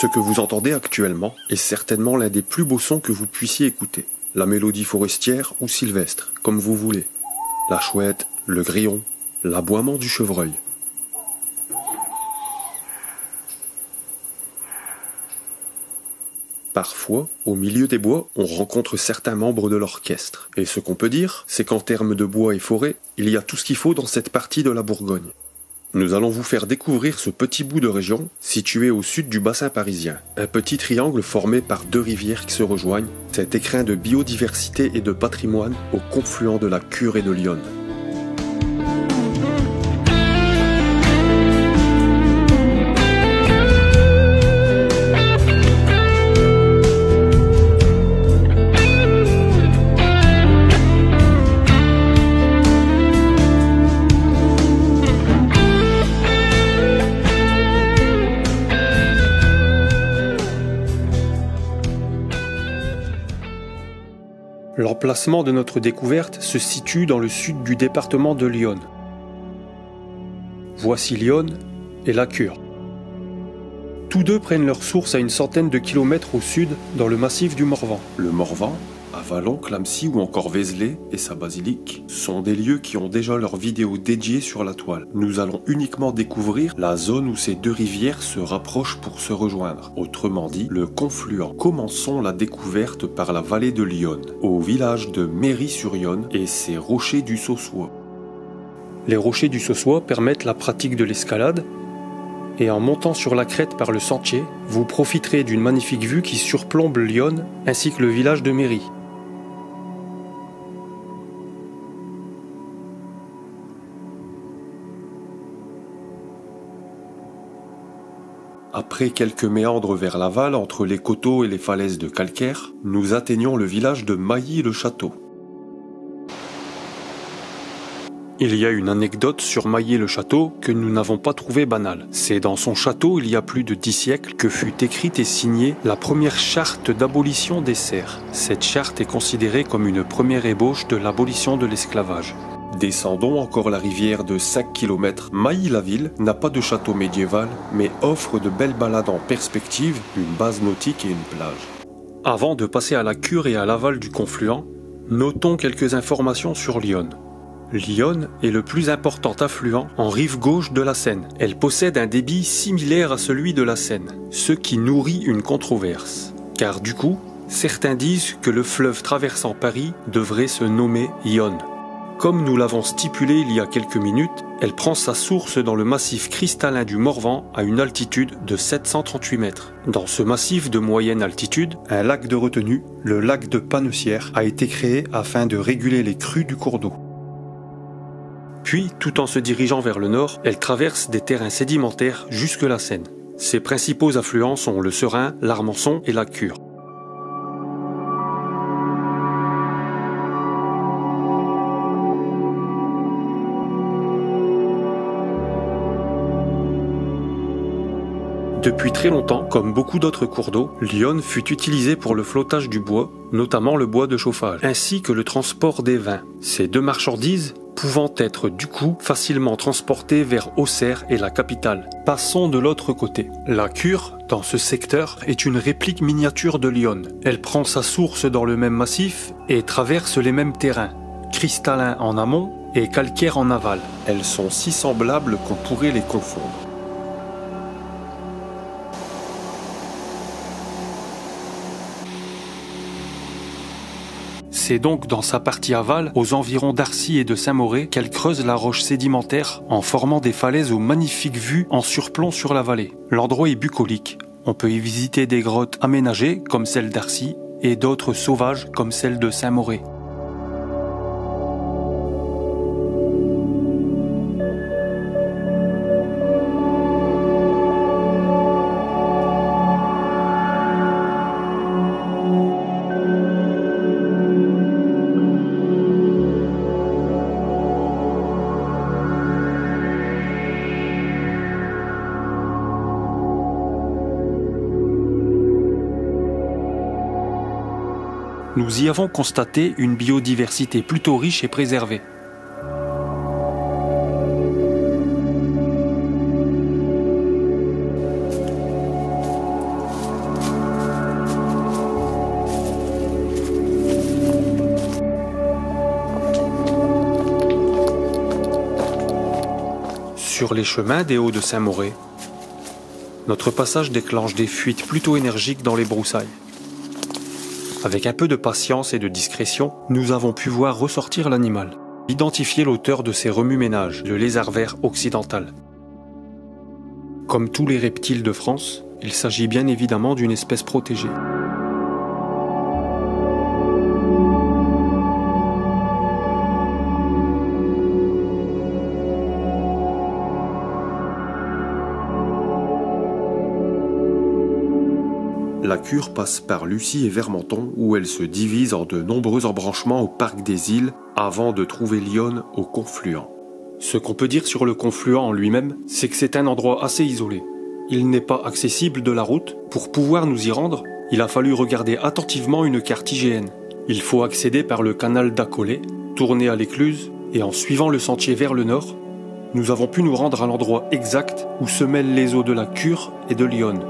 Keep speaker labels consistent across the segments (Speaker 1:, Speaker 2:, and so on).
Speaker 1: Ce que vous entendez actuellement est certainement l'un des plus beaux sons que vous puissiez écouter. La mélodie forestière ou sylvestre, comme vous voulez. La chouette, le grillon, l'aboiement du chevreuil. Parfois, au milieu des bois, on rencontre certains membres de l'orchestre. Et ce qu'on peut dire, c'est qu'en termes de bois et forêt, il y a tout ce qu'il faut dans cette partie de la Bourgogne. Nous allons vous faire découvrir ce petit bout de région situé au sud du bassin parisien. Un petit triangle formé par deux rivières qui se rejoignent, cet écrin de biodiversité et de patrimoine au confluent de la Cure et de l'Yonne. L'emplacement de notre découverte se situe dans le sud du département de l'Yonne. Voici l'Yonne et la Cure. Tous deux prennent leur source à une centaine de kilomètres au sud, dans le massif du Morvan. Le Morvan, Avallon, Clamecy ou encore Vézelay et sa basilique sont des lieux qui ont déjà leurs vidéos dédiées sur la toile. Nous allons uniquement découvrir la zone où ces deux rivières se rapprochent pour se rejoindre. Autrement dit, le confluent. Commençons la découverte par la vallée de l'Yonne, au village de Méry-sur-Yonne et ses rochers du Saussois. Les rochers du Saussois permettent la pratique de l'escalade, et en montant sur la crête par le sentier, vous profiterez d'une magnifique vue qui surplombe l'Yonne ainsi que le village de Méry. Après quelques méandres vers l'aval, entre les coteaux et les falaises de calcaire, nous atteignons le village de Mailly-le-Château. Il y a une anecdote sur Mailly-le-Château que nous n'avons pas trouvée banale. C'est dans son château, il y a plus de 10 siècles, que fut écrite et signée la première charte d'abolition des serfs. Cette charte est considérée comme une première ébauche de l'abolition de l'esclavage. Descendons encore la rivière de 5 km. Mailly-la-Ville n'a pas de château médiéval, mais offre de belles balades en perspective, une base nautique et une plage. Avant de passer à la Cure et à l'aval du confluent, notons quelques informations sur l'Yonne. L'Yonne est le plus important affluent en rive gauche de la Seine. Elle possède un débit similaire à celui de la Seine, ce qui nourrit une controverse. Car du coup, certains disent que le fleuve traversant Paris devrait se nommer Yonne. Comme nous l'avons stipulé il y a quelques minutes, elle prend sa source dans le massif cristallin du Morvan à une altitude de 738 mètres. Dans ce massif de moyenne altitude, un lac de retenue, le lac de Pannecière, a été créé afin de réguler les crues du cours d'eau. Puis, tout en se dirigeant vers le nord, elle traverse des terrains sédimentaires jusque la Seine. Ses principaux affluents sont le Serein, l'Armançon et la Cure. Depuis très longtemps, comme beaucoup d'autres cours d'eau, l'Yonne fut utilisée pour le flottage du bois, notamment le bois de chauffage, ainsi que le transport des vins. Ces deux marchandises pouvant être du coup facilement transportées vers Auxerre et la capitale. Passons de l'autre côté. La Cure, dans ce secteur, est une réplique miniature de l'Yonne. Elle prend sa source dans le même massif et traverse les mêmes terrains, cristallins en amont et calcaires en aval. Elles sont si semblables qu'on pourrait les confondre. C'est donc dans sa partie aval, aux environs d'Arcy et de Saint-Mauré, qu'elle creuse la roche sédimentaire en formant des falaises aux magnifiques vues en surplomb sur la vallée. L'endroit est bucolique. On peut y visiter des grottes aménagées comme celle d'Arcy et d'autres sauvages comme celle de Saint-Mauré. Nous y avons constaté une biodiversité plutôt riche et préservée. Sur les chemins des Hauts de Saint-Mauré, notre passage déclenche des fuites plutôt énergiques dans les broussailles. Avec un peu de patience et de discrétion, nous avons pu voir ressortir l'animal, identifier l'auteur de ces remue-ménages, le lézard vert occidental. Comme tous les reptiles de France, il s'agit bien évidemment d'une espèce protégée. La cure passe par Lucie et Vermenton où elle se divise en de nombreux embranchements au parc des Îles avant de trouver l'Yonne au confluent. Ce qu'on peut dire sur le confluent en lui-même, c'est que c'est un endroit assez isolé. Il n'est pas accessible de la route. Pour pouvoir nous y rendre, il a fallu regarder attentivement une carte IGN. Il faut accéder par le canal d'Accolé, tourner à l'écluse et en suivant le sentier vers le nord, nous avons pu nous rendre à l'endroit exact où se mêlent les eaux de la Cure et de l'Yonne.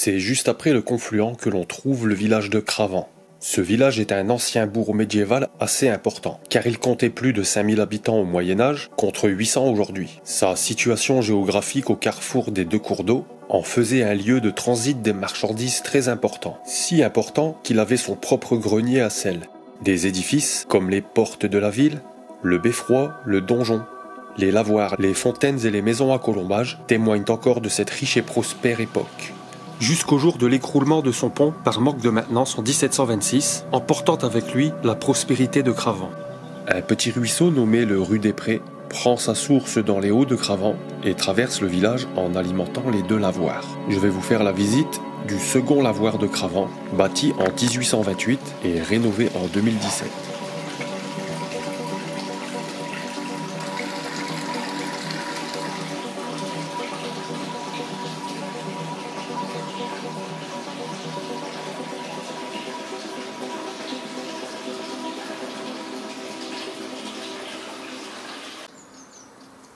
Speaker 1: C'est juste après le confluent que l'on trouve le village de Cravant. Ce village est un ancien bourg médiéval assez important, car il comptait plus de 5000 habitants au Moyen-Âge, contre 800 aujourd'hui. Sa situation géographique au carrefour des deux cours d'eau en faisait un lieu de transit des marchandises très important. Si important qu'il avait son propre grenier à sel. Des édifices comme les portes de la ville, le beffroi, le donjon. Les lavoirs, les fontaines et les maisons à colombage témoignent encore de cette riche et prospère époque. Jusqu'au jour de l'écroulement de son pont par manque de maintenance en 1726, emportant avec lui la prospérité de Cravant. Un petit ruisseau nommé le Rue des Prés prend sa source dans les Hauts de Cravant et traverse le village en alimentant les deux lavoirs. Je vais vous faire la visite du second lavoir de Cravant, bâti en 1828 et rénové en 2017.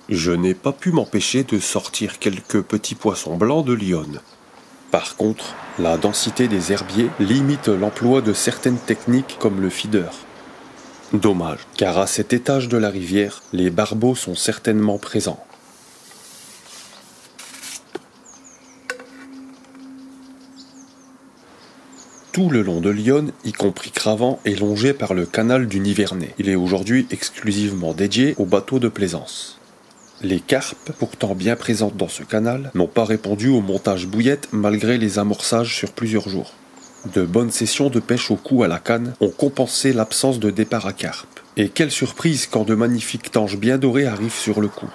Speaker 1: Je n'ai pas pu m'empêcher de sortir quelques petits poissons blancs de l'Yonne. Par contre, la densité des herbiers limite l'emploi de certaines techniques comme le feeder. Dommage, car à cet étage de la rivière, les barbeaux sont certainement présents. Tout le long de l'Yonne, y compris Cravant, est longé par le canal du Nivernais. Il est aujourd'hui exclusivement dédié aux bateaux de plaisance. Les carpes, pourtant bien présentes dans ce canal, n'ont pas répondu au montage bouillette malgré les amorçages sur plusieurs jours. De bonnes sessions de pêche au coup à la canne ont compensé l'absence de départ à carpe. Et quelle surprise quand de magnifiques tanges bien dorées arrivent sur le coup.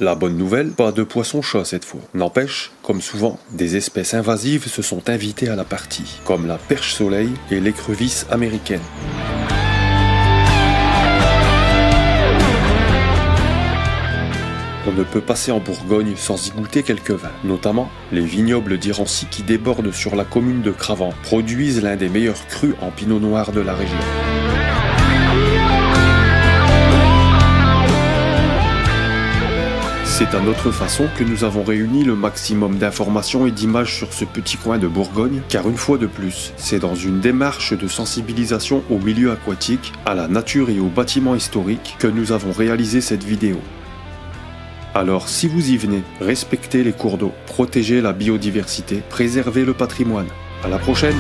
Speaker 1: La bonne nouvelle, pas de poisson-chat cette fois. N'empêche, comme souvent, des espèces invasives se sont invitées à la partie, comme la perche-soleil et l'écrevisse américaine. On ne peut passer en Bourgogne sans y goûter quelques vins. Notamment, les vignobles d'Irancy qui débordent sur la commune de Cravant produisent l'un des meilleurs crus en pinot noir de la région. C'est à notre façon que nous avons réuni le maximum d'informations et d'images sur ce petit coin de Bourgogne, car une fois de plus, c'est dans une démarche de sensibilisation au milieu aquatique, à la nature et aux bâtiments historiques que nous avons réalisé cette vidéo. Alors si vous y venez, respectez les cours d'eau, protégez la biodiversité, préservez le patrimoine. À la prochaine!